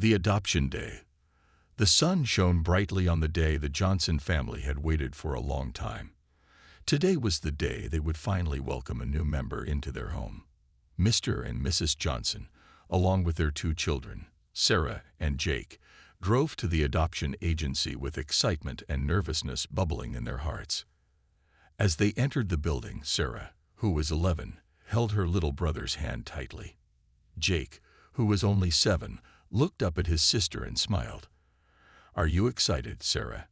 The adoption day. The sun shone brightly on the day the Johnson family had waited for a long time. Today was the day they would finally welcome a new member into their home. Mr. and Mrs. Johnson, along with their two children, Sarah and Jake, drove to the adoption agency with excitement and nervousness bubbling in their hearts. As they entered the building, Sarah, who was 11, held her little brother's hand tightly. Jake, who was only 7, looked up at his sister and smiled. "Are you excited, Sarah?"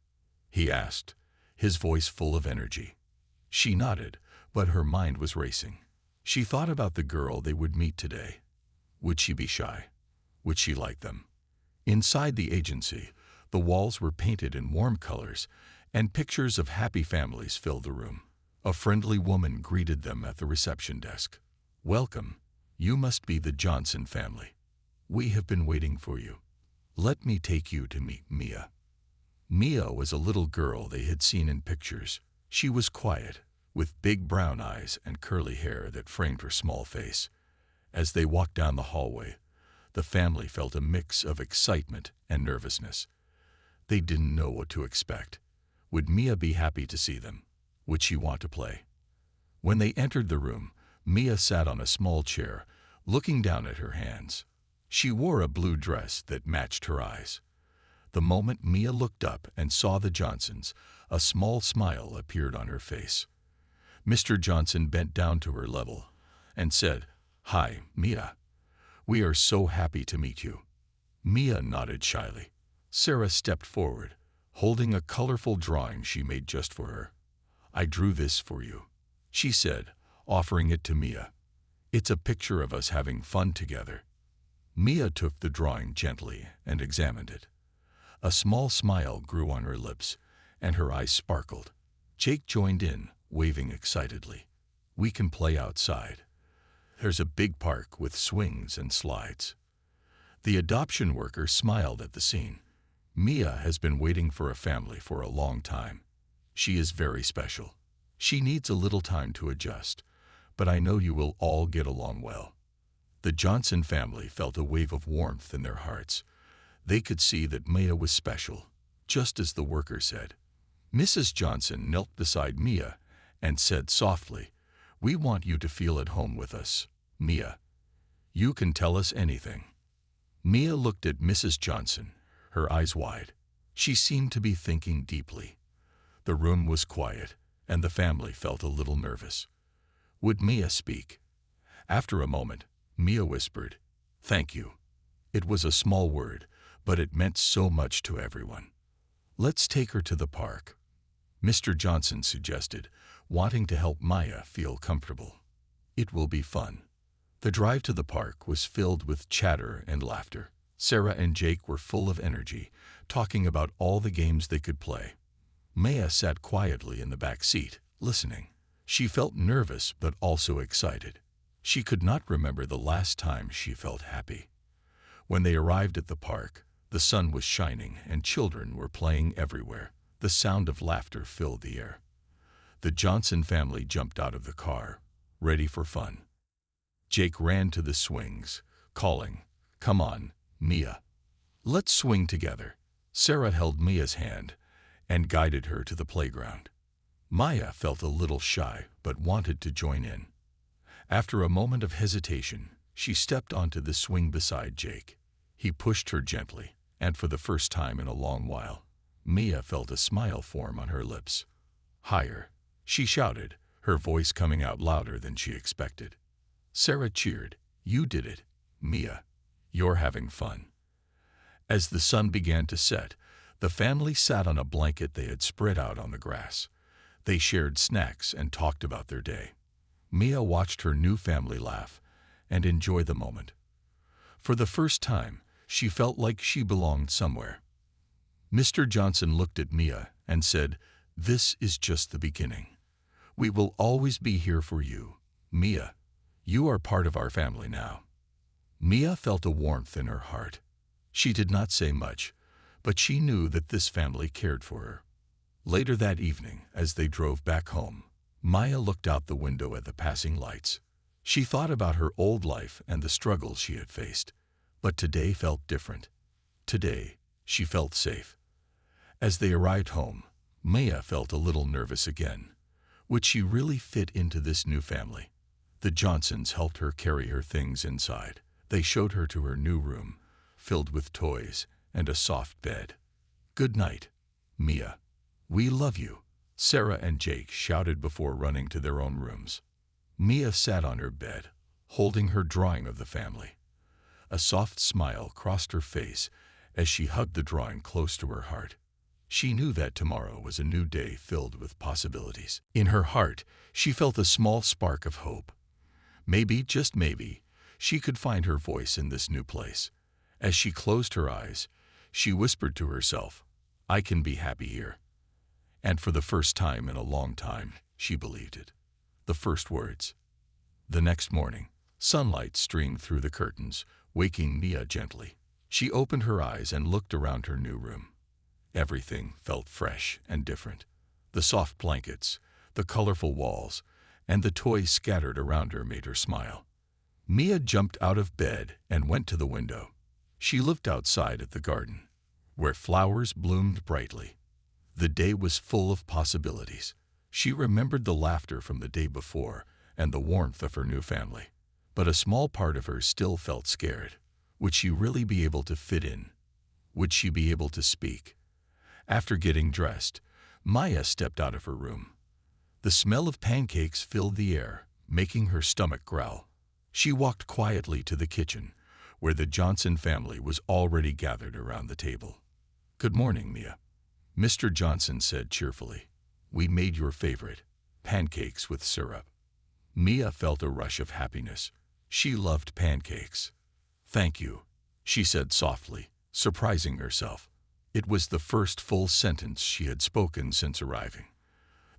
he asked, his voice full of energy. She nodded, but her mind was racing. She thought about the girl they would meet today. Would she be shy? Would she like them? Inside the agency, the walls were painted in warm colors, and pictures of happy families filled the room. A friendly woman greeted them at the reception desk. "Welcome. You must be the Johnson family. We have been waiting for you. Let me take you to meet Mia." Mia was a little girl they had seen in pictures. She was quiet, with big brown eyes and curly hair that framed her small face. As they walked down the hallway, the family felt a mix of excitement and nervousness. They didn't know what to expect. Would Mia be happy to see them? Would she want to play? When they entered the room, Mia sat on a small chair, looking down at her hands. She wore a blue dress that matched her eyes. The moment Mia looked up and saw the Johnsons, a small smile appeared on her face. Mr. Johnson bent down to her level and said, "Hi, Mia. We are so happy to meet you." Mia nodded shyly. Sarah stepped forward, holding a colorful drawing she made just for her. "I drew this for you," she said, offering it to Mia. "It's a picture of us having fun together." Mia took the drawing gently and examined it. A small smile grew on her lips, and her eyes sparkled. Jake joined in, waving excitedly. "We can play outside. There's a big park with swings and slides." The adoption worker smiled at the scene. "Mia has been waiting for a family for a long time. She is very special. She needs a little time to adjust, but I know you will all get along well." The Johnson family felt a wave of warmth in their hearts. They could see that Mia was special, just as the worker said. Mrs. Johnson knelt beside Mia and said softly, "We want you to feel at home with us, Mia. You can tell us anything." Mia looked at Mrs. Johnson, her eyes wide. She seemed to be thinking deeply. The room was quiet, and the family felt a little nervous. Would Mia speak? After a moment, Mia whispered, "Thank you." It was a small word, but it meant so much to everyone. "Let's take her to the park," Mr. Johnson suggested, wanting to help Mia feel comfortable. "It will be fun." The drive to the park was filled with chatter and laughter. Sarah and Jake were full of energy, talking about all the games they could play. Mia sat quietly in the back seat, listening. She felt nervous but also excited. She could not remember the last time she felt happy. When they arrived at the park, the sun was shining and children were playing everywhere. The sound of laughter filled the air. The Johnson family jumped out of the car, ready for fun. Jake ran to the swings, calling, "Come on, Mia. Let's swing together." Sarah held Mia's hand and guided her to the playground. Mia felt a little shy but wanted to join in. After a moment of hesitation, she stepped onto the swing beside Jake. He pushed her gently, and for the first time in a long while, Mia felt a smile form on her lips. "Higher," she shouted, her voice coming out louder than she expected. Sarah cheered. "You did it, Mia. You're having fun." As the sun began to set, the family sat on a blanket they had spread out on the grass. They shared snacks and talked about their day. Mia watched her new family laugh and enjoy the moment. For the first time, she felt like she belonged somewhere. Mr. Johnson looked at Mia and said, "This is just the beginning. We will always be here for you, Mia. You are part of our family now." Mia felt a warmth in her heart. She did not say much, but she knew that this family cared for her. Later that evening, as they drove back home, Mia looked out the window at the passing lights. She thought about her old life and the struggles she had faced. But today felt different. Today, she felt safe. As they arrived home, Maya felt a little nervous again. Would she really fit into this new family? The Johnsons helped her carry her things inside. They showed her to her new room, filled with toys and a soft bed. "Good night, Mia. We love you," Sarah and Jake shouted before running to their own rooms. Mia sat on her bed, holding her drawing of the family. A soft smile crossed her face as she hugged the drawing close to her heart. She knew that tomorrow was a new day filled with possibilities. In her heart, she felt a small spark of hope. Maybe, just maybe, she could find her voice in this new place. As she closed her eyes, she whispered to herself, "I can be happy here." And for the first time in a long time, she believed it. The first words. The next morning, sunlight streamed through the curtains, waking Mia gently. She opened her eyes and looked around her new room. Everything felt fresh and different. The soft blankets, the colorful walls, and the toys scattered around her made her smile. Mia jumped out of bed and went to the window. She looked outside at the garden, where flowers bloomed brightly. The day was full of possibilities. She remembered the laughter from the day before and the warmth of her new family. But a small part of her still felt scared. Would she really be able to fit in? Would she be able to speak? After getting dressed, Maya stepped out of her room. The smell of pancakes filled the air, making her stomach growl. She walked quietly to the kitchen, where the Johnson family was already gathered around the table. "Good morning, Mia," Mr. Johnson said cheerfully. "We made your favorite, pancakes with syrup." Mia felt a rush of happiness. She loved pancakes. "Thank you," she said softly, surprising herself. It was the first full sentence she had spoken since arriving.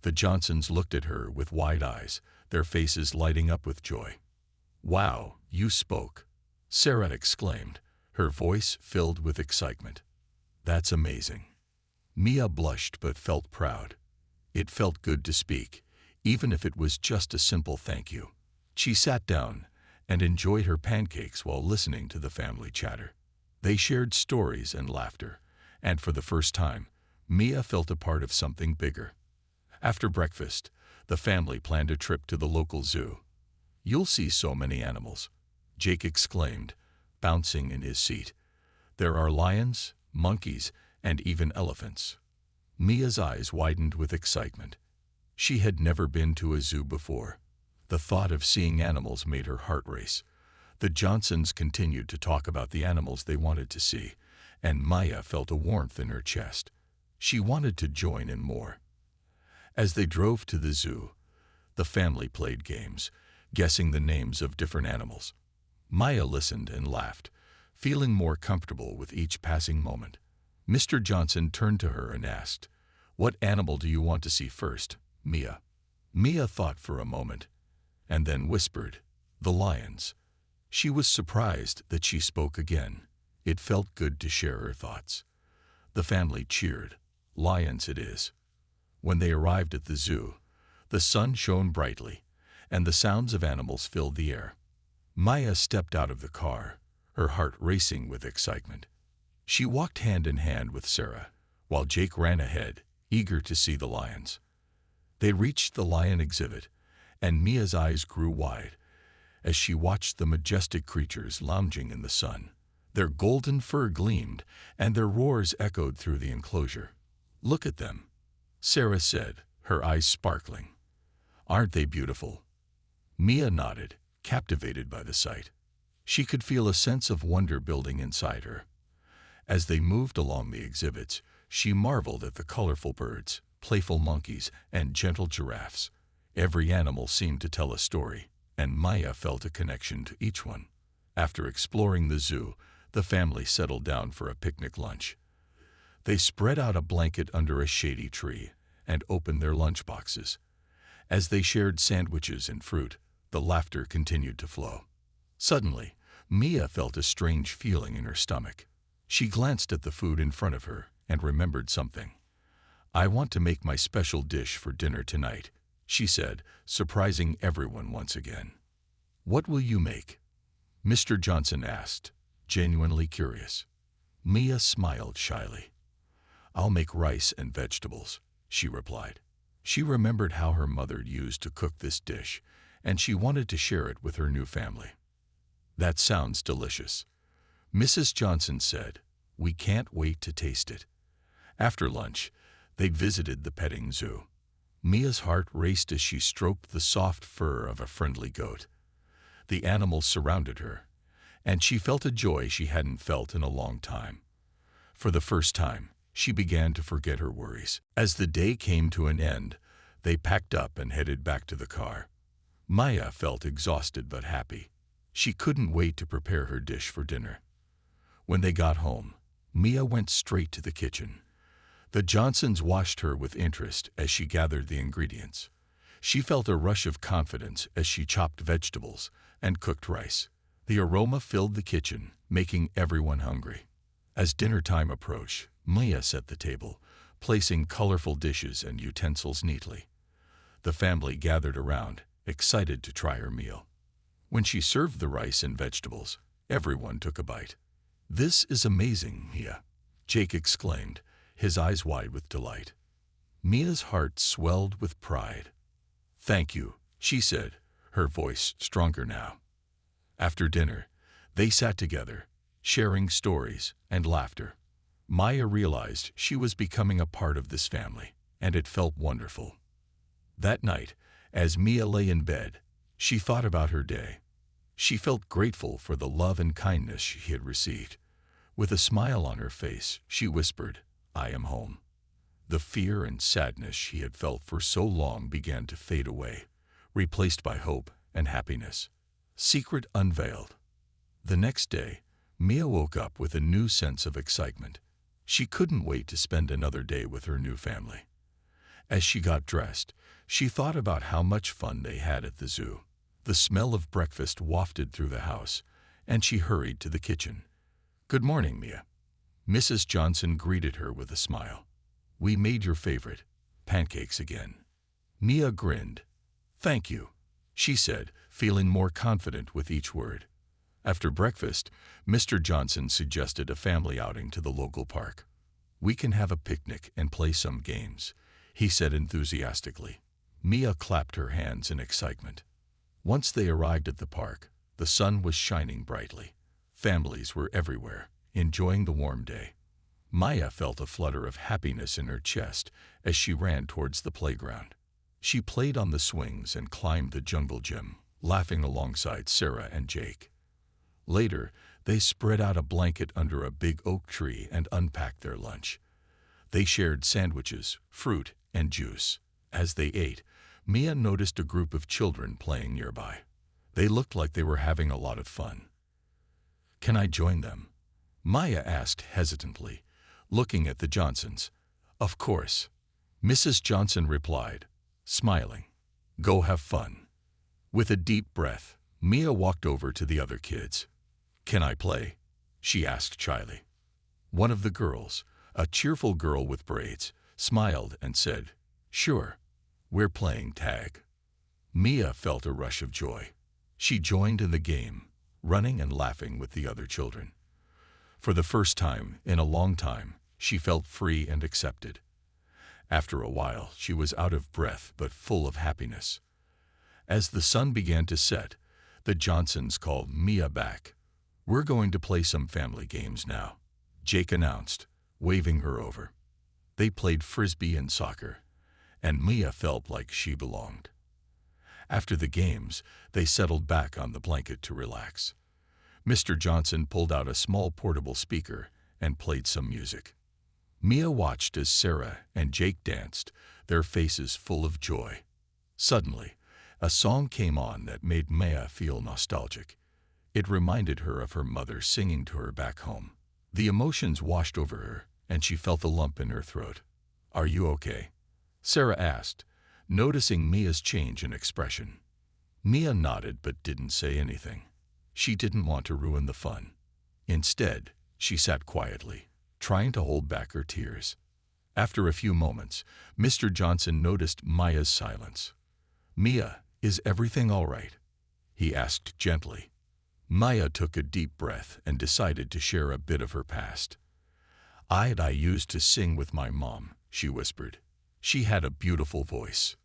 The Johnsons looked at her with wide eyes, their faces lighting up with joy. "Wow, you spoke," Sarah exclaimed, her voice filled with excitement. "That's amazing." Mia blushed but felt proud. It felt good to speak, even if it was just a simple thank you. She sat down and enjoyed her pancakes while listening to the family chatter. They shared stories and laughter, and for the first time, Mia felt a part of something bigger. After breakfast, the family planned a trip to the local zoo. "You'll see so many animals," Jake exclaimed, bouncing in his seat. "There are lions, monkeys, and even elephants." Mia's eyes widened with excitement. She had never been to a zoo before. The thought of seeing animals made her heart race. The Johnsons continued to talk about the animals they wanted to see, and Maya felt a warmth in her chest. She wanted to join in more. As they drove to the zoo, the family played games, guessing the names of different animals. Maya listened and laughed, feeling more comfortable with each passing moment. Mr. Johnson turned to her and asked, "What animal do you want to see first, Mia?" Mia thought for a moment, and then whispered, "The lions." She was surprised that she spoke again. It felt good to share her thoughts. The family cheered. "Lions it is." When they arrived at the zoo, the sun shone brightly, and the sounds of animals filled the air. Maya stepped out of the car, her heart racing with excitement. She walked hand in hand with Sarah, while Jake ran ahead, eager to see the lions. They reached the lion exhibit, and Mia's eyes grew wide as she watched the majestic creatures lounging in the sun. Their golden fur gleamed, and their roars echoed through the enclosure. "Look at them," Sarah said, her eyes sparkling. "Aren't they beautiful?" Mia nodded, captivated by the sight. She could feel a sense of wonder building inside her. As they moved along the exhibits, she marveled at the colorful birds, playful monkeys, and gentle giraffes. Every animal seemed to tell a story, and Maya felt a connection to each one. After exploring the zoo, the family settled down for a picnic lunch. They spread out a blanket under a shady tree and opened their lunchboxes. As they shared sandwiches and fruit, the laughter continued to flow. Suddenly, Mia felt a strange feeling in her stomach. She glanced at the food in front of her and remembered something. "I want to make my special dish for dinner tonight," she said, surprising everyone once again. "What will you make?" Mr. Johnson asked, genuinely curious. Mia smiled shyly. "I'll make rice and vegetables," she replied. She remembered how her mother used to cook this dish, and she wanted to share it with her new family. "That sounds delicious," Mrs. Johnson said. "We can't wait to taste it." After lunch, they visited the petting zoo. Mia's heart raced as she stroked the soft fur of a friendly goat. The animals surrounded her, and she felt a joy she hadn't felt in a long time. For the first time, she began to forget her worries. As the day came to an end, they packed up and headed back to the car. Maya felt exhausted but happy. She couldn't wait to prepare her dish for dinner. When they got home, Mia went straight to the kitchen. The Johnsons watched her with interest as she gathered the ingredients. She felt a rush of confidence as she chopped vegetables and cooked rice. The aroma filled the kitchen, making everyone hungry. As dinner time approached, Mia set the table, placing colorful dishes and utensils neatly. The family gathered around, excited to try her meal. When she served the rice and vegetables, everyone took a bite. "This is amazing, Mia," Jake exclaimed, his eyes wide with delight. Mia's heart swelled with pride. "Thank you," she said, her voice stronger now. After dinner, they sat together, sharing stories and laughter. Maya realized she was becoming a part of this family, and it felt wonderful. That night, as Mia lay in bed, she thought about her day. She felt grateful for the love and kindness she had received. With a smile on her face, she whispered, "I am home." The fear and sadness she had felt for so long began to fade away, replaced by hope and happiness. Secret unveiled. The next day, Mia woke up with a new sense of excitement. She couldn't wait to spend another day with her new family. As she got dressed, she thought about how much fun they had at the zoo. The smell of breakfast wafted through the house, and she hurried to the kitchen. "Good morning, Mia." Mrs. Johnson greeted her with a smile. "We made your favorite, pancakes again." Mia grinned. "Thank you," she said, feeling more confident with each word. After breakfast, Mr. Johnson suggested a family outing to the local park. "We can have a picnic and play some games," he said enthusiastically. Mia clapped her hands in excitement. Once they arrived at the park, the sun was shining brightly. Families were everywhere, enjoying the warm day. Maya felt a flutter of happiness in her chest as she ran towards the playground. She played on the swings and climbed the jungle gym, laughing alongside Sarah and Jake. Later, they spread out a blanket under a big oak tree and unpacked their lunch. They shared sandwiches, fruit, and juice. As they ate, Mia noticed a group of children playing nearby. They looked like they were having a lot of fun. "Can I join them?" Maya asked hesitantly, looking at the Johnsons. "Of course," Mrs. Johnson replied, smiling. "Go have fun." With a deep breath, Mia walked over to the other kids. "Can I play?" she asked shyly. One of the girls, a cheerful girl with braids, smiled and said, "Sure, we're playing tag." Mia felt a rush of joy. She joined in the game, running and laughing with the other children. For the first time in a long time, she felt free and accepted. After a while, she was out of breath but full of happiness. As the sun began to set, the Johnsons called Mia back. "We're going to play some family games now," Jake announced, waving her over. They played frisbee and soccer, and Mia felt like she belonged. After the games, they settled back on the blanket to relax. Mr. Johnson pulled out a small portable speaker and played some music. Mia watched as Sarah and Jake danced, their faces full of joy. Suddenly, a song came on that made Mia feel nostalgic. It reminded her of her mother singing to her back home. The emotions washed over her, and she felt a lump in her throat. "Are you okay?" Sarah asked, noticing Mia's change in expression. Mia nodded but didn't say anything. She didn't want to ruin the fun. Instead, she sat quietly, trying to hold back her tears. After a few moments, Mr. Johnson noticed Maya's silence. "Mia, is everything all right?" he asked gently. Maya took a deep breath and decided to share a bit of her past. I used to sing with my mom," she whispered. "She had a beautiful voice."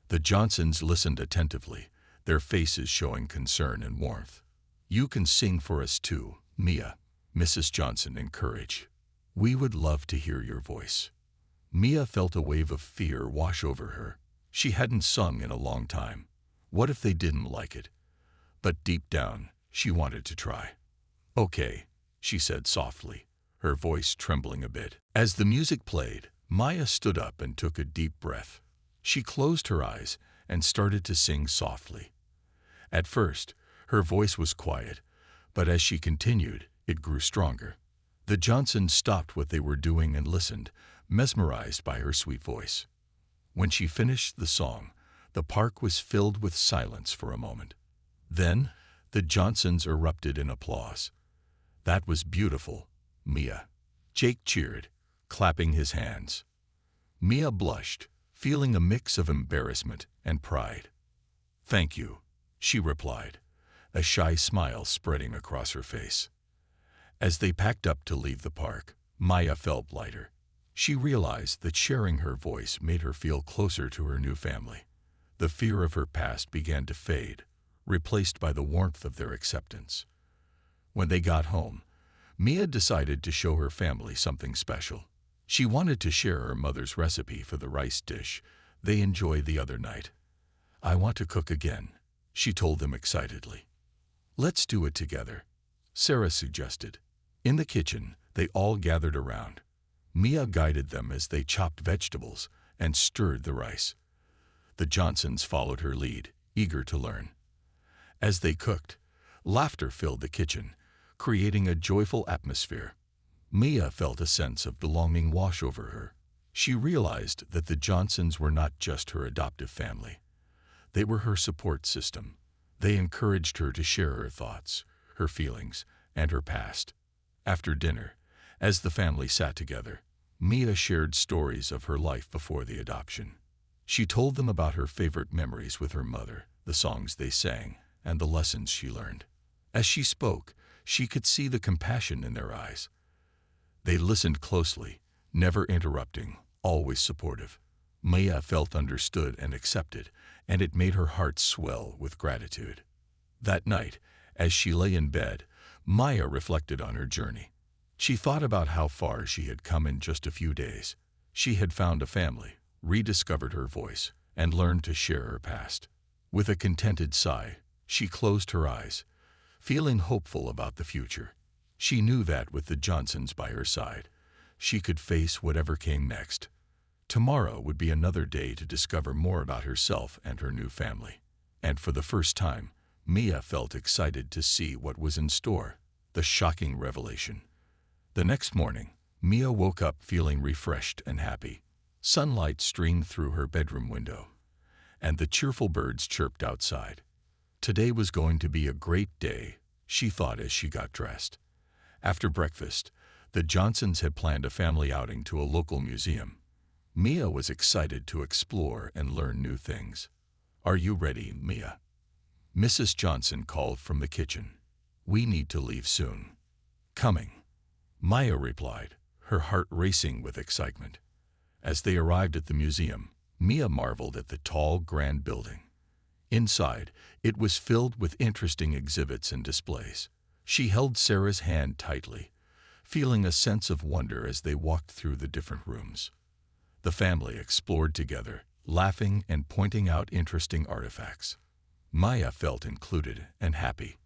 The Johnsons listened attentively, their faces showing concern and warmth. "You can sing for us too, Mia," Mrs. Johnson encouraged. "We would love to hear your voice." Mia felt a wave of fear wash over her. She hadn't sung in a long time. What if they didn't like it? But deep down, she wanted to try. "Okay," she said softly, her voice trembling a bit. As the music played, Maya stood up and took a deep breath. She closed her eyes and started to sing softly. At first, her voice was quiet, but as she continued, it grew stronger. The Johnsons stopped what they were doing and listened, mesmerized by her sweet voice. When she finished the song, the park was filled with silence for a moment. Then, the Johnsons erupted in applause. "That was beautiful, Mia." Jake cheered, clapping his hands. Mia blushed, feeling a mix of embarrassment and pride. "Thank you," she replied, a shy smile spreading across her face. As they packed up to leave the park, Maya felt lighter. She realized that sharing her voice made her feel closer to her new family. The fear of her past began to fade, replaced by the warmth of their acceptance. When they got home, Mia decided to show her family something special. She wanted to share her mother's recipe for the rice dish they enjoyed the other night. "I want to cook again," she told them excitedly. "Let's do it together," Sarah suggested. In the kitchen, they all gathered around. Mia guided them as they chopped vegetables and stirred the rice. The Johnsons followed her lead, eager to learn. As they cooked, laughter filled the kitchen, creating a joyful atmosphere. Mia felt a sense of belonging wash over her. She realized that the Johnsons were not just her adoptive family. They were her support system. They encouraged her to share her thoughts, her feelings, and her past. After dinner, as the family sat together, Mia shared stories of her life before the adoption. She told them about her favorite memories with her mother, the songs they sang, and the lessons she learned. As she spoke, she could see the compassion in their eyes. They listened closely, never interrupting, always supportive. Mia felt understood and accepted, and it made her heart swell with gratitude. That night, as she lay in bed, Maya reflected on her journey. She thought about how far she had come in just a few days. She had found a family, rediscovered her voice, and learned to share her past. With a contented sigh, she closed her eyes, feeling hopeful about the future. She knew that with the Johnsons by her side, she could face whatever came next. Tomorrow would be another day to discover more about herself and her new family. And for the first time, Mia felt excited to see what was in store, the shocking revelation. The next morning, Mia woke up feeling refreshed and happy. Sunlight streamed through her bedroom window, and the cheerful birds chirped outside. Today was going to be a great day, she thought as she got dressed. After breakfast, the Johnsons had planned a family outing to a local museum. Mia was excited to explore and learn new things. "Are you ready, Mia?" Mrs. Johnson called from the kitchen. "We need to leave soon." "Coming," Maya replied, her heart racing with excitement. As they arrived at the museum, Mia marveled at the tall, grand building. Inside, it was filled with interesting exhibits and displays. She held Sarah's hand tightly, feeling a sense of wonder as they walked through the different rooms. The family explored together, laughing and pointing out interesting artifacts. Maya felt included and happy.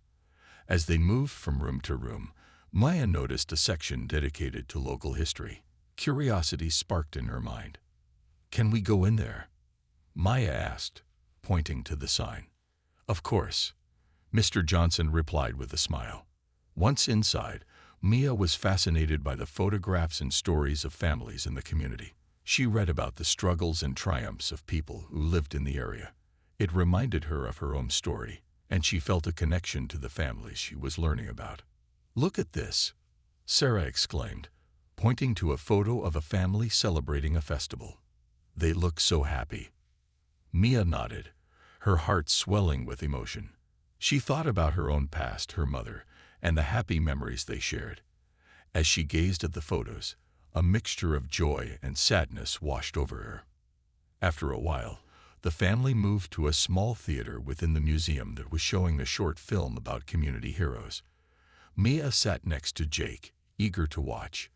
As they moved from room to room, Maya noticed a section dedicated to local history. Curiosity sparked in her mind. "Can we go in there?" Maya asked, pointing to the sign. "Of course," Mr. Johnson replied with a smile. Once inside, Mia was fascinated by the photographs and stories of families in the community. She read about the struggles and triumphs of people who lived in the area. It reminded her of her own story, and she felt a connection to the families she was learning about. "Look at this," Sarah exclaimed, pointing to a photo of a family celebrating a festival. "They look so happy." Mia nodded, her heart swelling with emotion. She thought about her own past, her mother, and the happy memories they shared. As she gazed at the photos, A mixture of joy and sadness washed over her. After a while, the family moved to a small theater within the museum that was showing a short film about community heroes. Mia sat next to Jake, eager to watch.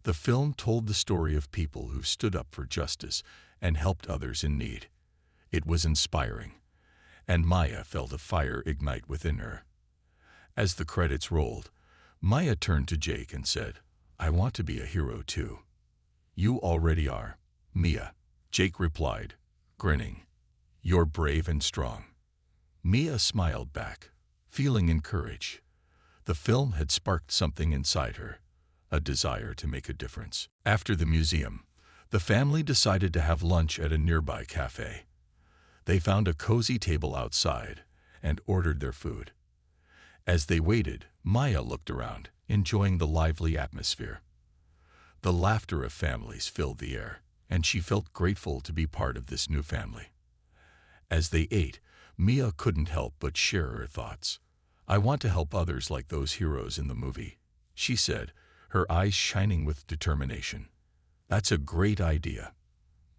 The film told the story of people who stood up for justice and helped others in need. It was inspiring, and Maya felt a fire ignite within her. As the credits rolled, Maya turned to Jake and said, "I want to be a hero too." "You already are, Mia," Jake replied, grinning. "You're brave and strong." Mia smiled back, feeling encouraged. The film had sparked something inside her, a desire to make a difference. After the museum, the family decided to have lunch at a nearby cafe. They found a cozy table outside and ordered their food. As they waited, Maya looked around, enjoying the lively atmosphere. The laughter of families filled the air, and she felt grateful to be part of this new family. As they ate, Mia couldn't help but share her thoughts. "I want to help others like those heroes in the movie," she said, her eyes shining with determination. "That's a great idea,"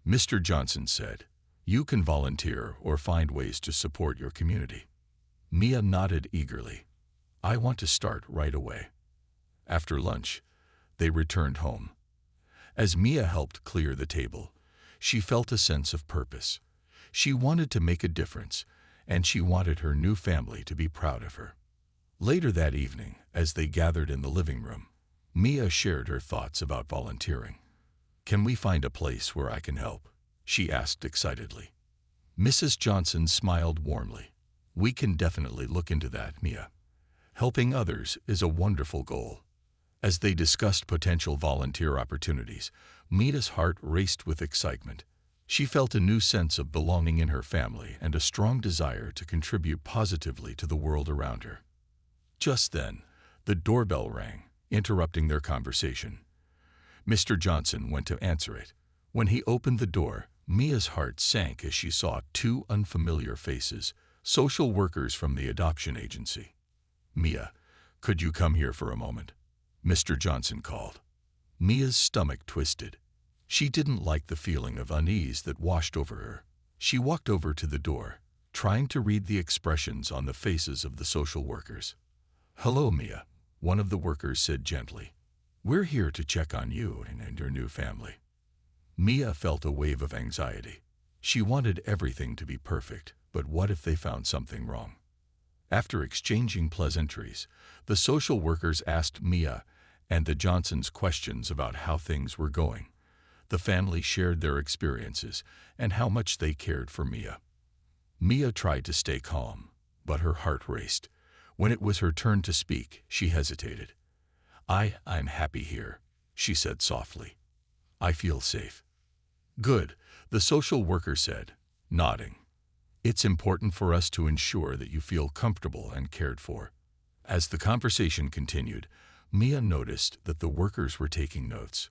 Mr. Johnson said. "You can volunteer or find ways to support your community." Mia nodded eagerly. "I want to start right away." After lunch, they returned home. As Mia helped clear the table, she felt a sense of purpose. She wanted to make a difference, and she wanted her new family to be proud of her. Later that evening, as they gathered in the living room, Mia shared her thoughts about volunteering. "Can we find a place where I can help?" she asked excitedly. Mrs. Johnson smiled warmly. "We can definitely look into that, Mia. Helping others is a wonderful goal." As they discussed potential volunteer opportunities, Mia's heart raced with excitement. She felt a new sense of belonging in her family and a strong desire to contribute positively to the world around her. Just then, the doorbell rang, interrupting their conversation. Mr. Johnson went to answer it. When he opened the door, Mia's heart sank as she saw two unfamiliar faces, social workers from the adoption agency. "Mia, could you come here for a moment?" Mr. Johnson called. Mia's stomach twisted. She didn't like the feeling of unease that washed over her. She walked over to the door, trying to read the expressions on the faces of the social workers. "Hello, Mia," one of the workers said gently. "We're here to check on you and your new family." Mia felt a wave of anxiety. She wanted everything to be perfect, but what if they found something wrong? After exchanging pleasantries, the social workers asked Mia and the Johnsons questions about how things were going. The family shared their experiences and how much they cared for Mia. Mia tried to stay calm, but her heart raced. When it was her turn to speak, she hesitated. I'm happy here," she said softly. "I feel safe." "Good," the social worker said, nodding. "It's important for us to ensure that you feel comfortable and cared for." As the conversation continued, Mia noticed that the workers were taking notes.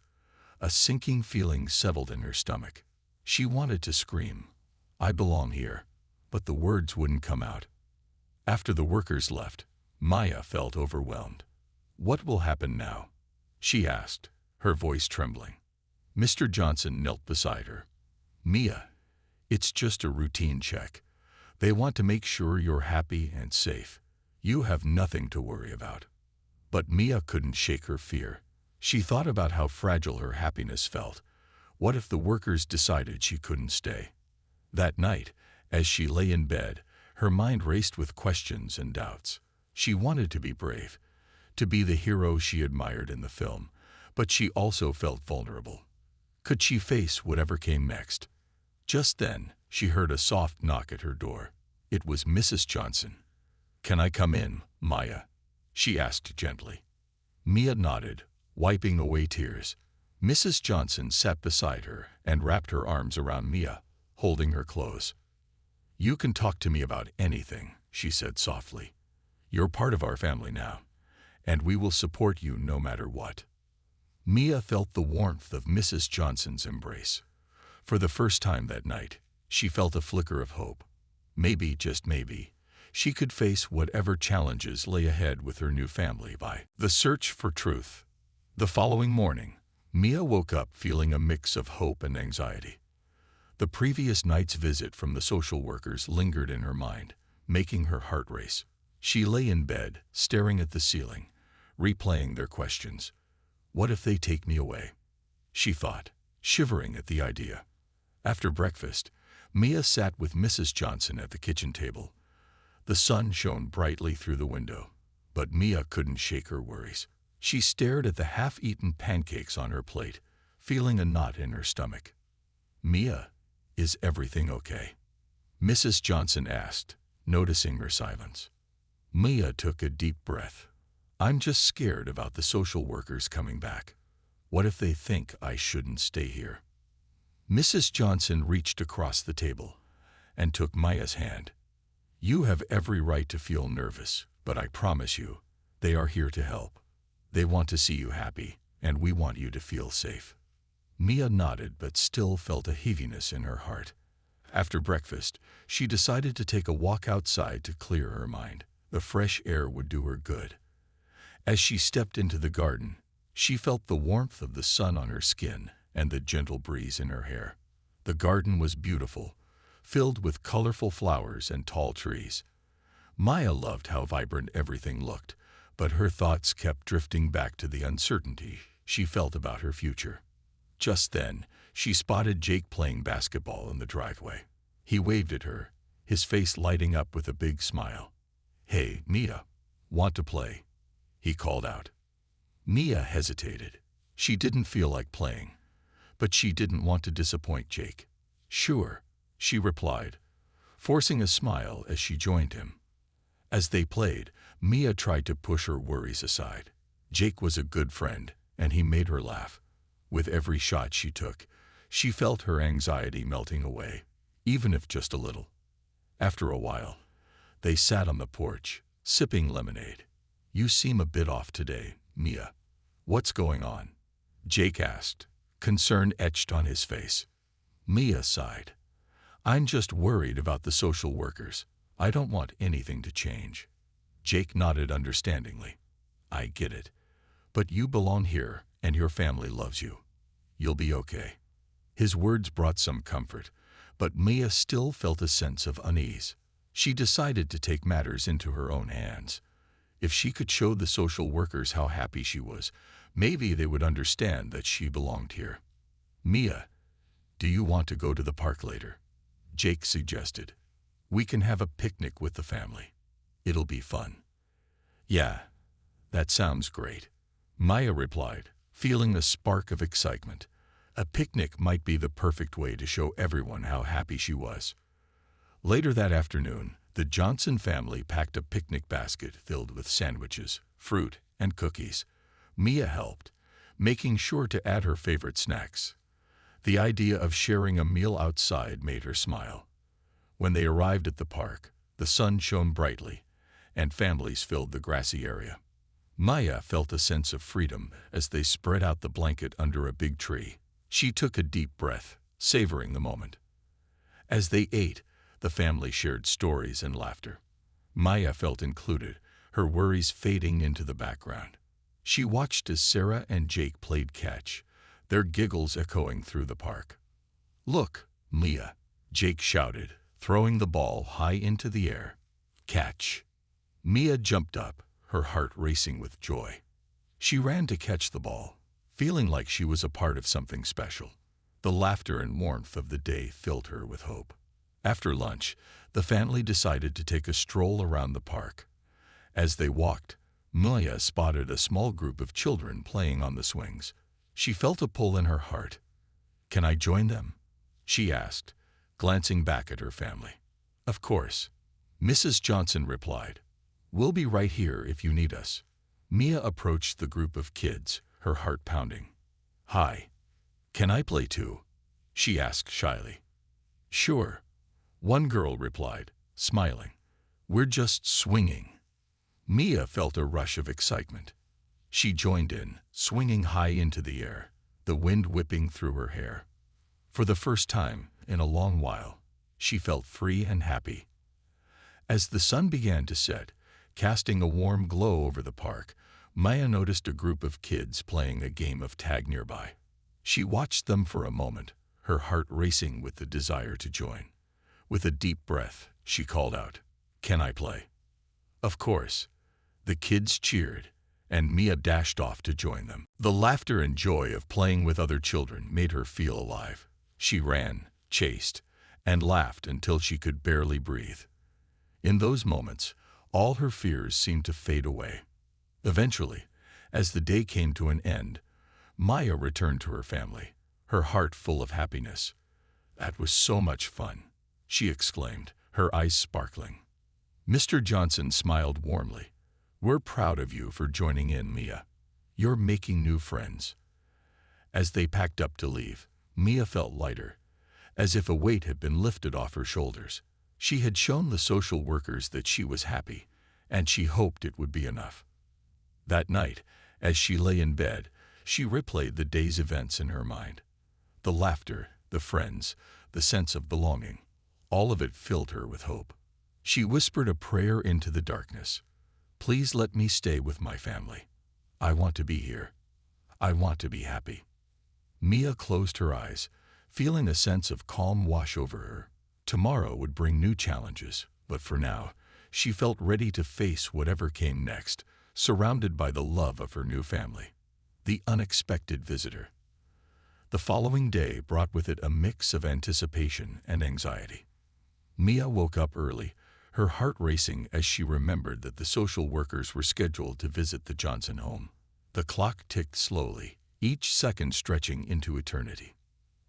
A sinking feeling settled in her stomach. She wanted to scream, "I belong here," but the words wouldn't come out. After the workers left, Maya felt overwhelmed. "What will happen now?" she asked, her voice trembling. Mr. Johnson knelt beside her. "Mia, it's just a routine check. They want to make sure you're happy and safe. You have nothing to worry about." But Mia couldn't shake her fear. She thought about how fragile her happiness felt. What if the workers decided she couldn't stay? That night, as she lay in bed, her mind raced with questions and doubts. She wanted to be brave, to be the hero she admired in the film, but she also felt vulnerable. Could she face whatever came next? Just then, she heard a soft knock at her door. It was Mrs. Johnson. "Can I come in, Maya?" she asked gently. Mia nodded, wiping away tears. Mrs. Johnson sat beside her and wrapped her arms around Mia, holding her close. "You can talk to me about anything," she said softly. "You're part of our family now, and we will support you no matter what." Mia felt the warmth of Mrs. Johnson's embrace. For the first time that night, she felt a flicker of hope. Maybe, just maybe, she could face whatever challenges lay ahead with her new family. By the search for truth. The following morning, Mia woke up feeling a mix of hope and anxiety. The previous night's visit from the social workers lingered in her mind, making her heart race. She lay in bed, staring at the ceiling, replaying their questions. What if they take me away? She thought, shivering at the idea. After breakfast, Mia sat with Mrs. Johnson at the kitchen table. The sun shone brightly through the window, but Mia couldn't shake her worries. She stared at the half-eaten pancakes on her plate, feeling a knot in her stomach. "Mia, is everything okay?" Mrs. Johnson asked, noticing her silence. Mia took a deep breath. "I'm just scared about the social workers coming back. What if they think I shouldn't stay here?" Mrs. Johnson reached across the table and took Mia's hand. "You have every right to feel nervous, but I promise you, they are here to help. They want to see you happy, and we want you to feel safe." Mia nodded but still felt a heaviness in her heart. After breakfast, she decided to take a walk outside to clear her mind. The fresh air would do her good. As she stepped into the garden, she felt the warmth of the sun on her skin and the gentle breeze in her hair. The garden was beautiful, filled with colorful flowers and tall trees. Mia loved how vibrant everything looked, but her thoughts kept drifting back to the uncertainty she felt about her future. Just then, she spotted Jake playing basketball in the driveway. He waved at her, his face lighting up with a big smile. "Hey, Mia, want to play?" he called out. Mia hesitated. She didn't feel like playing, but she didn't want to disappoint Jake. "Sure," she replied, forcing a smile as she joined him. As they played, Mia tried to push her worries aside. Jake was a good friend, and he made her laugh. With every shot she took, she felt her anxiety melting away, even if just a little. After a while, they sat on the porch, sipping lemonade. "You seem a bit off today, Mia. What's going on?" Jake asked, concern etched on his face. Mia sighed. "I'm just worried about the social workers. I don't want anything to change." Jake nodded understandingly. "I get it. But you belong here, and your family loves you. You'll be okay." His words brought some comfort, but Mia still felt a sense of unease. She decided to take matters into her own hands. If she could show the social workers how happy she was, maybe they would understand that she belonged here. "Mia, do you want to go to the park later?" Jake suggested. "We can have a picnic with the family. It'll be fun." "Yeah, that sounds great," Mia replied, feeling a spark of excitement. A picnic might be the perfect way to show everyone how happy she was. Later that afternoon, the Johnson family packed a picnic basket filled with sandwiches, fruit, and cookies. Mia helped, making sure to add her favorite snacks. The idea of sharing a meal outside made her smile. When they arrived at the park, the sun shone brightly, and families filled the grassy area. Mia felt a sense of freedom as they spread out the blanket under a big tree. She took a deep breath, savoring the moment. As they ate, the family shared stories and laughter. Mia felt included, her worries fading into the background. She watched as Sarah and Jake played catch, their giggles echoing through the park. "Look, Mia," Jake shouted, throwing the ball high into the air. "Catch." Mia jumped up, her heart racing with joy. She ran to catch the ball, feeling like she was a part of something special. The laughter and warmth of the day filled her with hope. After lunch, the family decided to take a stroll around the park. As they walked, Mia spotted a small group of children playing on the swings. She felt a pull in her heart. "Can I join them?" she asked, glancing back at her family. "Of course," Mrs. Johnson replied. "We'll be right here if you need us." Mia approached the group of kids, her heart pounding. "Hi, can I play too?" she asked shyly. "Sure," one girl replied, smiling. "We're just swinging." Mia felt a rush of excitement. She joined in, swinging high into the air, the wind whipping through her hair. For the first time in a long while, she felt free and happy. As the sun began to set, casting a warm glow over the park, Mia noticed a group of kids playing a game of tag nearby. She watched them for a moment, her heart racing with the desire to join. With a deep breath, she called out, "Can I play?" Of course. The kids cheered, and Mia dashed off to join them. The laughter and joy of playing with other children made her feel alive. She ran, chased, and laughed until she could barely breathe. In those moments, all her fears seemed to fade away. Eventually, as the day came to an end, Maya returned to her family, her heart full of happiness. "That was so much fun," she exclaimed, her eyes sparkling. Mr. Johnson smiled warmly. "We're proud of you for joining in, Mia. You're making new friends." As they packed up to leave, Mia felt lighter, as if a weight had been lifted off her shoulders. She had shown the social workers that she was happy, and she hoped it would be enough. That night, as she lay in bed, she replayed the day's events in her mind. The laughter, the friends, the sense of belonging, all of it filled her with hope. She whispered a prayer into the darkness. "Please let me stay with my family. I want to be here. I want to be happy." Mia closed her eyes, feeling a sense of calm wash over her. Tomorrow would bring new challenges, but for now, she felt ready to face whatever came next, surrounded by the love of her new family. The unexpected visitor. The following day brought with it a mix of anticipation and anxiety. Mia woke up early, her heart racing as she remembered that the social workers were scheduled to visit the Johnson home. The clock ticked slowly, each second stretching into eternity.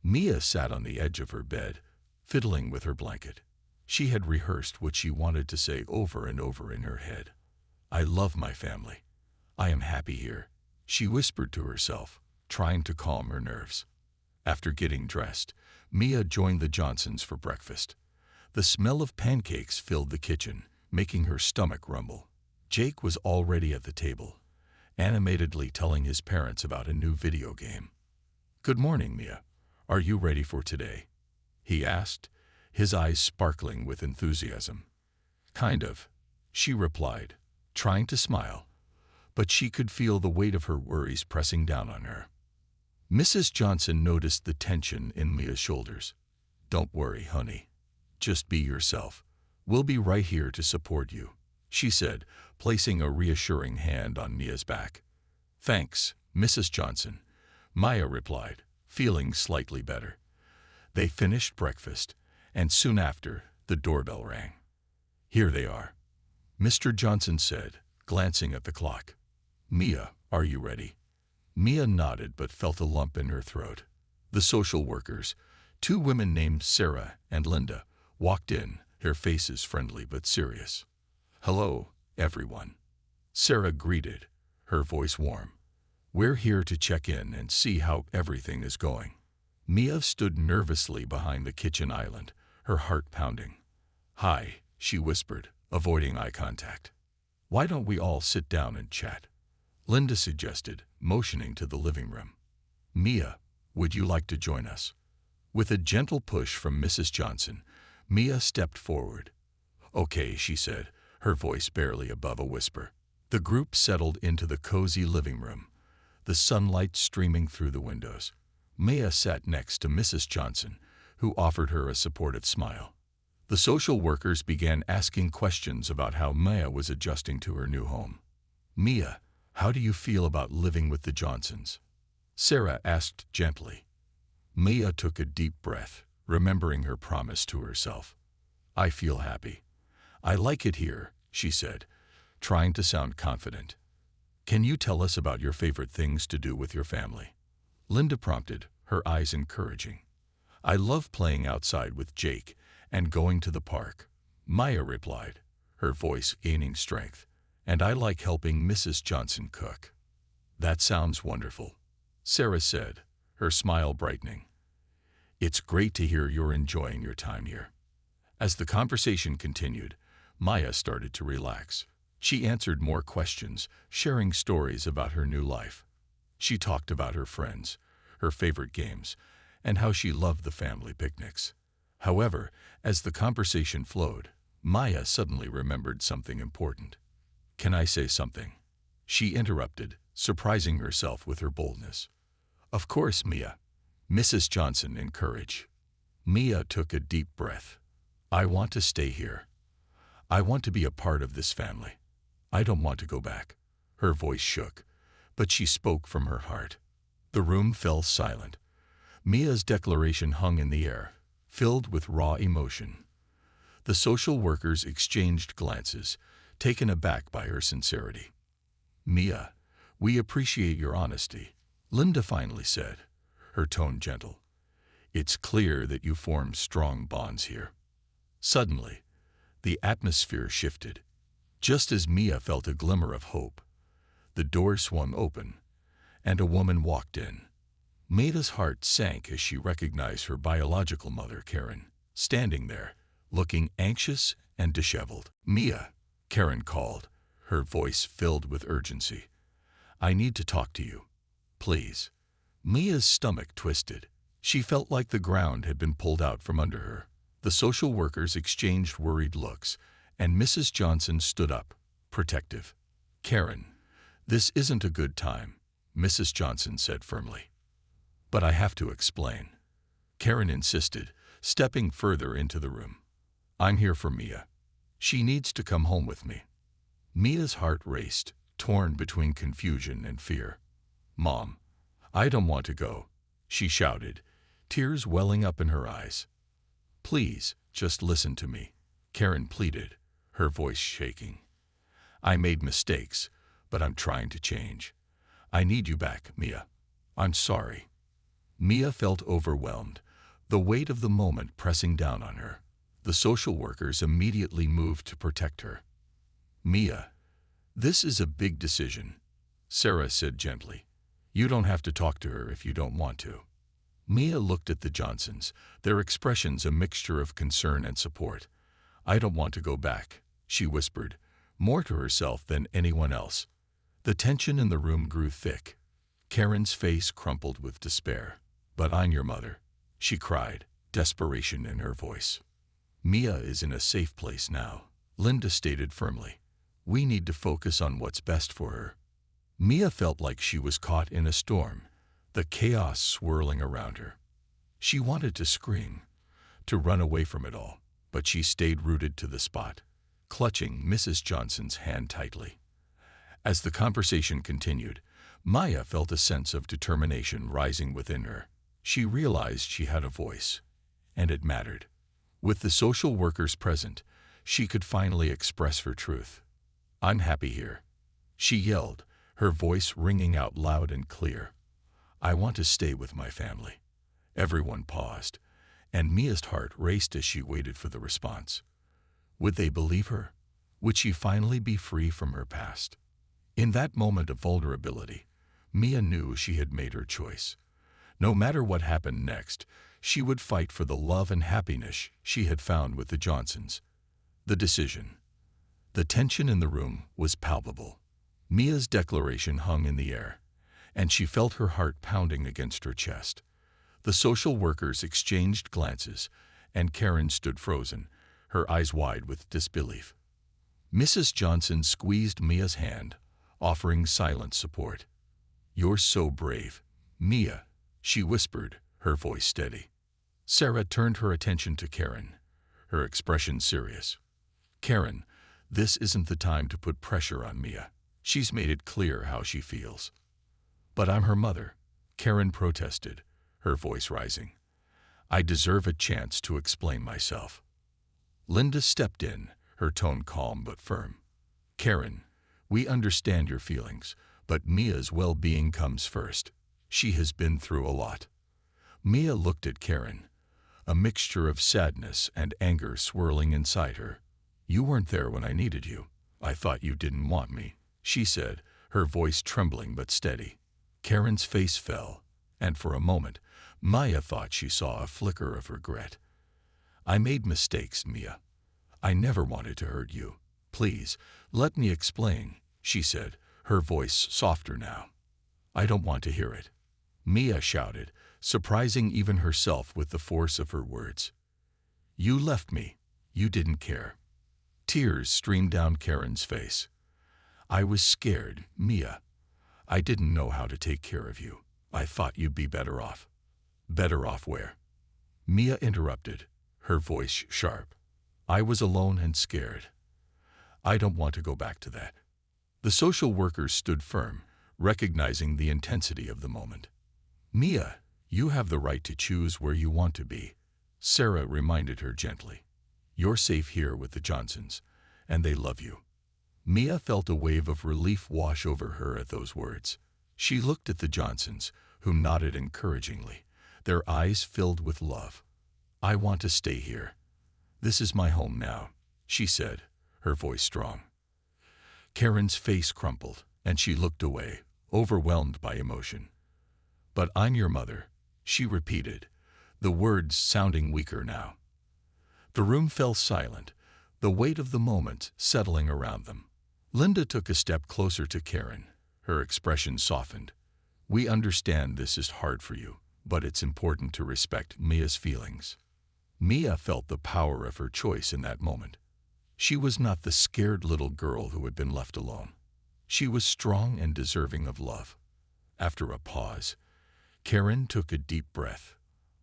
Mia sat on the edge of her bed, fiddling with her blanket. She had rehearsed what she wanted to say over and over in her head. "I love my family. I am happy here," she whispered to herself, trying to calm her nerves. After getting dressed, Mia joined the Johnsons for breakfast. The smell of pancakes filled the kitchen, making her stomach rumble. Jake was already at the table, animatedly telling his parents about a new video game. "Good morning, Mia. Are you ready for today?" he asked, his eyes sparkling with enthusiasm. "Kind of," she replied, trying to smile, but she could feel the weight of her worries pressing down on her. Mrs. Johnson noticed the tension in Mia's shoulders. "Don't worry, honey. Just be yourself. We'll be right here to support you," she said, placing a reassuring hand on Mia's back. "Thanks, Mrs. Johnson," Maya replied, feeling slightly better. They finished breakfast, and soon after, the doorbell rang. "Here they are," Mr. Johnson said, glancing at the clock. "Mia, are you ready?" Mia nodded but felt a lump in her throat. The social workers, two women named Sarah and Linda, walked in, their faces friendly but serious. "Hello, everyone," Sarah greeted, her voice warm. "We're here to check in and see how everything is going." Mia stood nervously behind the kitchen island, her heart pounding. "Hi," she whispered, avoiding eye contact. "Why don't we all sit down and chat?" Linda suggested, motioning to the living room. "Mia, would you like to join us?" With a gentle push from Mrs. Johnson, Mia stepped forward. "Okay," she said, her voice barely above a whisper. The group settled into the cozy living room, the sunlight streaming through the windows. Mia sat next to Mrs. Johnson, who offered her a supportive smile. The social workers began asking questions about how Mia was adjusting to her new home. "Mia, how do you feel about living with the Johnsons?" Sarah asked gently. Mia took a deep breath, remembering her promise to herself. "I feel happy. I like it here," she said, trying to sound confident. "Can you tell us about your favorite things to do with your family?" Linda prompted, her eyes encouraging. "I love playing outside with Jake and going to the park," Maya replied, her voice gaining strength. "And I like helping Mrs. Johnson cook." "That sounds wonderful," Sarah said, her smile brightening. "It's great to hear you're enjoying your time here." As the conversation continued, Maya started to relax. She answered more questions, sharing stories about her new life. She talked about her friends, her favorite games, and how she loved the family picnics. However, as the conversation flowed, Maya suddenly remembered something important. "Can I say something?" she interrupted, surprising herself with her boldness. "Of course, Mia," Mrs. Johnson encouraged. Mia took a deep breath. I want to stay here. I want to be a part of this family. I don't want to go back. Her voice shook, but she spoke from her heart. The room fell silent. Mia's declaration hung in the air, filled with raw emotion. The social workers exchanged glances, taken aback by her sincerity. Mia, we appreciate your honesty, Linda finally said, her tone gentle. It's clear that you formed strong bonds here. Suddenly, the atmosphere shifted. Just as Mia felt a glimmer of hope, the door swung open, and a woman walked in. Mia's heart sank as she recognized her biological mother, Karen, standing there, looking anxious and disheveled. Mia, Karen called, her voice filled with urgency. I need to talk to you. Please. Mia's stomach twisted. She felt like the ground had been pulled out from under her. The social workers exchanged worried looks, and Mrs. Johnson stood up, protective. Karen, this isn't a good time, Mrs. Johnson said firmly. But I have to explain. Karen insisted, stepping further into the room. I'm here for Mia. She needs to come home with me. Mia's heart raced, torn between confusion and fear. Mom, I don't want to go, she shouted, tears welling up in her eyes. Please, just listen to me, Karen pleaded, her voice shaking. I made mistakes, but I'm trying to change. I need you back, Mia. I'm sorry. Mia felt overwhelmed, the weight of the moment pressing down on her. The social workers immediately moved to protect her. Mia, this is a big decision, Sarah said gently. You don't have to talk to her if you don't want to. Mia looked at the Johnsons, their expressions a mixture of concern and support. I don't want to go back, she whispered, more to herself than anyone else. The tension in the room grew thick. Karen's face crumpled with despair. But I'm your mother, she cried, desperation in her voice. Mia is in a safe place now, Linda stated firmly. We need to focus on what's best for her. Mia felt like she was caught in a storm, the chaos swirling around her. She wanted to scream, to run away from it all, but she stayed rooted to the spot, clutching Mrs. Johnson's hand tightly. As the conversation continued, Mia felt a sense of determination rising within her. She realized she had a voice, and it mattered. With the social workers present, she could finally express her truth. I'm happy here, she yelled, her voice ringing out loud and clear. I want to stay with my family. Everyone paused, and Mia's heart raced as she waited for the response. Would they believe her? Would she finally be free from her past? In that moment of vulnerability, Mia knew she had made her choice. No matter what happened next, she would fight for the love and happiness she had found with the Johnsons. The decision. The tension in the room was palpable. Mia's declaration hung in the air, and she felt her heart pounding against her chest. The social workers exchanged glances, and Karen stood frozen, her eyes wide with disbelief. Mrs. Johnson squeezed Mia's hand, offering silent support. You're so brave, Mia, she whispered, her voice steady. Sarah turned her attention to Karen, her expression serious. Karen, this isn't the time to put pressure on Mia. She's made it clear how she feels. But I'm her mother, Karen protested, her voice rising. I deserve a chance to explain myself. Linda stepped in, her tone calm but firm. Karen, we understand your feelings, but Mia's well-being comes first. She has been through a lot. Mia looked at Karen, a mixture of sadness and anger swirling inside her. You weren't there when I needed you. I thought you didn't want me, she said, her voice trembling but steady. Karen's face fell, and for a moment, Mia thought she saw a flicker of regret. I made mistakes, Mia. I never wanted to hurt you. Please, let me explain, she said, her voice softer now. I don't want to hear it, Mia shouted, surprising even herself with the force of her words. You left me. You didn't care. Tears streamed down Karen's face. I was scared, Mia. I didn't know how to take care of you. I thought you'd be better off. Better off where? Mia interrupted, her voice sharp. I was alone and scared. I don't want to go back to that. The social workers stood firm, recognizing the intensity of the moment. Mia, you have the right to choose where you want to be, Sarah reminded her gently. You're safe here with the Johnsons, and they love you. Mia felt a wave of relief wash over her at those words. She looked at the Johnsons, who nodded encouragingly, their eyes filled with love. I want to stay here. This is my home now, she said, her voice strong. Karen's face crumpled, and she looked away, overwhelmed by emotion. But I'm your mother, she repeated, the words sounding weaker now. The room fell silent, the weight of the moment settling around them. Linda took a step closer to Karen, her expression softened. We understand this is hard for you, but it's important to respect Mia's feelings. Mia felt the power of her choice in that moment. She was not the scared little girl who had been left alone. She was strong and deserving of love. After a pause, Karen took a deep breath.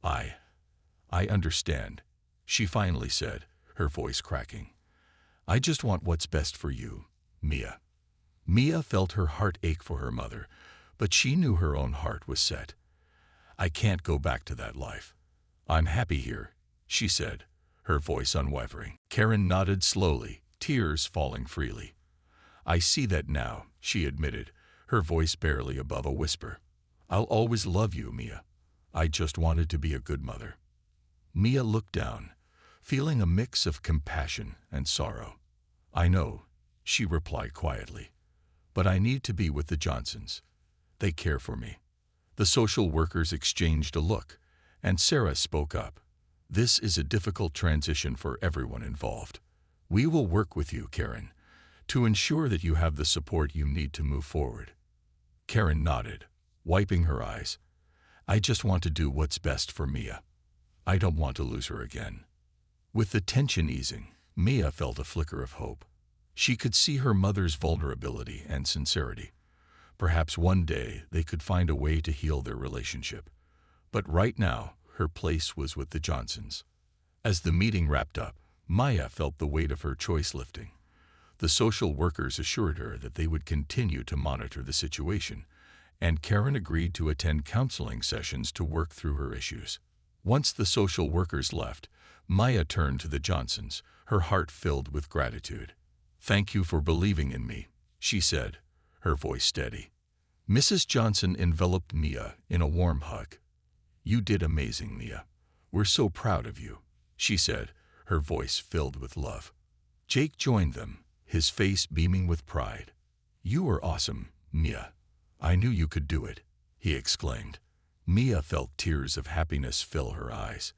I understand, she finally said, her voice cracking. I just want what's best for you, Mia. Mia felt her heart ache for her mother, but she knew her own heart was set. I can't go back to that life. I'm happy here, she said, her voice unwavering. Karen nodded slowly, tears falling freely. I see that now, she admitted, her voice barely above a whisper. I'll always love you, Mia. I just wanted to be a good mother. Mia looked down, feeling a mix of compassion and sorrow. I know, she replied quietly, but I need to be with the Johnsons. They care for me. The social workers exchanged a look, and Sarah spoke up. This is a difficult transition for everyone involved. We will work with you, Karen, to ensure that you have the support you need to move forward. Karen nodded, wiping her eyes. I just want to do what's best for Mia. I don't want to lose her again. With the tension easing, Mia felt a flicker of hope. She could see her mother's vulnerability and sincerity. Perhaps one day they could find a way to heal their relationship. But right now, her place was with the Johnsons. As the meeting wrapped up, Maya felt the weight of her choice lifting. The social workers assured her that they would continue to monitor the situation, and Karen agreed to attend counseling sessions to work through her issues. Once the social workers left, Maya turned to the Johnsons, her heart filled with gratitude. Thank you for believing in me, she said, her voice steady. Mrs. Johnson enveloped Mia in a warm hug. You did amazing, Mia. We're so proud of you, she said, her voice filled with love. Jake joined them, his face beaming with pride. You were awesome, Mia. I knew you could do it, he exclaimed. Mia felt tears of happiness fill her eyes.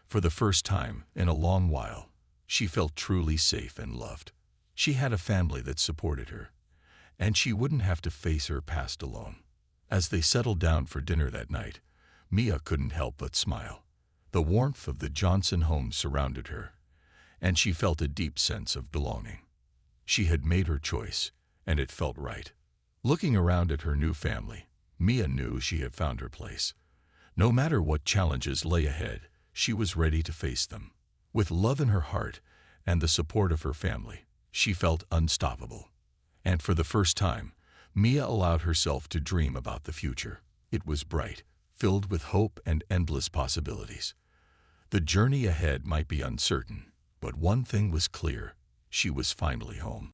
For the first time in a long while, she felt truly safe and loved. She had a family that supported her, and she wouldn't have to face her past alone. As they settled down for dinner that night, Mia couldn't help but smile. The warmth of the Johnson home surrounded her, and she felt a deep sense of belonging. She had made her choice, and it felt right. Looking around at her new family, Mia knew she had found her place. No matter what challenges lay ahead, she was ready to face them. With love in her heart and the support of her family, she felt unstoppable. And for the first time, Mia allowed herself to dream about the future. It was bright, filled with hope and endless possibilities. The journey ahead might be uncertain, but one thing was clear: she was finally home.